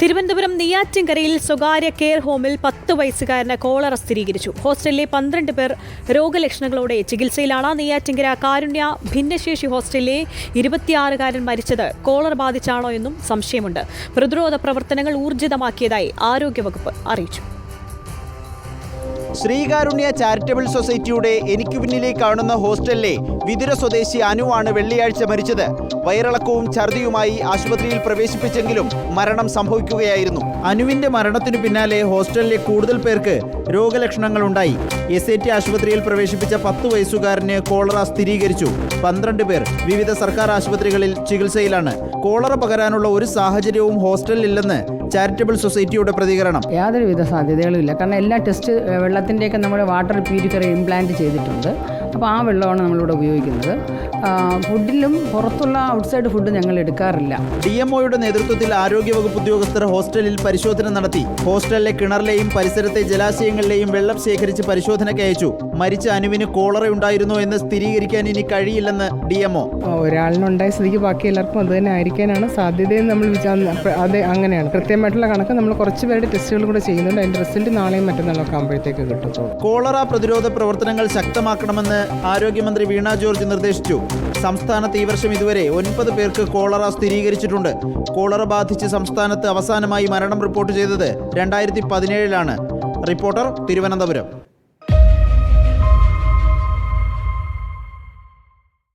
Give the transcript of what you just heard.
തിരുവനന്തപുരം നെയ്യാറ്റിൻകരയിൽ സ്വകാര്യ കെയർ ഹോമിൽ 10 വയസ്സുകാരന് കോളറ സ്ഥിരീകരിച്ചു. ഹോസ്റ്റലിലെ 12 പേർ രോഗലക്ഷണങ്ങളോടെ ചികിത്സയിലാണ്. നെയ്യാറ്റിൻകര കാരുണ്യ ഭിന്നശേഷി ഹോസ്റ്റലിലെ 26-കാരൻ മരിച്ചത് കോളറ ബാധിച്ചാണോ എന്നും സംശയമുണ്ട്. പ്രതിരോധ പ്രവർത്തനങ്ങൾ ഊർജിതമാക്കിയതായി ആരോഗ്യവകുപ്പ് അറിയിച്ചു. ശ്രീകാരുണ്യ ചാരിറ്റബിൾ സൊസൈറ്റിയുടെ എനിക്ക് പിന്നിലേക്ക് കാണുന്ന ഹോസ്റ്റലിലെ വിതുര സ്വദേശി അനുവാണ് വെള്ളിയാഴ്ച മരിച്ചത്. വയറിളക്കവും ഛർദിയുമായി ആശുപത്രിയിൽ പ്രവേശിപ്പിച്ചെങ്കിലും മരണം സംഭവിക്കുകയായിരുന്നു. അനുവിന്റെ മരണത്തിനു പിന്നാലെ ഹോസ്റ്റലിലെ കൂടുതൽ പേർക്ക് രോഗലക്ഷണങ്ങൾ ഉണ്ടായി. SAT ആശുപത്രിയിൽ പ്രവേശിപ്പിച്ച 10 വയസ്സുകാരന് കോളറ സ്ഥിരീകരിച്ചു. 12 പേർ വിവിധ സർക്കാർ ആശുപത്രികളിൽ ചികിത്സയിലാണ്. കോളറ പകരാനുള്ള ഒരു സാഹചര്യവും ഹോസ്റ്റലിലില്ലെന്ന് ചാരിറ്റബിൾ സൊസൈറ്റിയുടെ പ്രതികരണം. യാതൊരുവിധ സാധ്യതകളും ഇല്ല. കാരണം എല്ലാ ടെസ്റ്റ് വെള്ളത്തിൻ്റെയൊക്കെ നമ്മുടെ വാട്ടർ പ്യൂരിഫയർ ഇംപ്ലാന്റ് ചെയ്തിട്ടുണ്ട്. അപ്പോൾ ആ വെള്ളമാണ് നമ്മളിവിടെ ഉപയോഗിക്കുന്നത്. ഫുഡിലും പുറത്തുള്ള ഔട്ട്സൈഡ് ഫുഡ് ഞങ്ങൾ എടുക്കാറില്ല. DMOയുടെ നേതൃത്വത്തിൽ ആരോഗ്യവകുപ്പ് ഉദ്യോഗസ്ഥർ ഹോസ്റ്റലിൽ പരിശോധന നടത്തി. ഹോസ്റ്റലിലെ കിണറിലെയും പരിസരത്തെ ജലാശയങ്ങളിലെയും വെള്ളം ശേഖരിച്ച് പരിശോധനയ്ക്ക് അയച്ചു. മരിച്ച അനുവിന് കോളറ ഉണ്ടായിരുന്നോ എന്ന് സ്ഥിരീകരിക്കാൻ ഇനി കഴിയില്ലെന്ന് DMO. ഒരാളിനുണ്ടായ സ്ഥിതിക്ക് ബാക്കി എല്ലാവർക്കും അത് തന്നെ ആയിരിക്കാനാണ് സാധ്യതയെന്ന് നമ്മൾ അത് അങ്ങനെയാണ്. കൃത്യമായിട്ടുള്ള കണക്ക് നമ്മൾ കുറച്ച് പേരുടെ ടെസ്റ്റുകൾ കൂടെ ചെയ്യുന്നുണ്ട്. അതിൻ്റെ റിസൾട്ട് നാളെയും മറ്റന്നാളൊക്കെ ആകുമ്പോഴത്തേക്ക് കിട്ടും. കോളറ പ്രതിരോധ പ്രവർത്തനങ്ങൾ ശക്തമാക്കണമെന്ന് ആരോഗ്യമന്ത്രി വീണ ജോർജ് നിർദ്ദേശിച്ചു. സംസ്ഥാനത്ത് ഈ വർഷം ഇതുവരെ 9 പേർക്ക് കോളറ സ്ഥിരീകരിച്ചിട്ടുണ്ട്. കോളറ ബാധിച്ച് സംസ്ഥാനത്ത് അവസാനമായി മരണം റിപ്പോർട്ട് ചെയ്തത് 2017-ലാണ്. റിപ്പോർട്ടർ, തിരുവനന്തപുരം.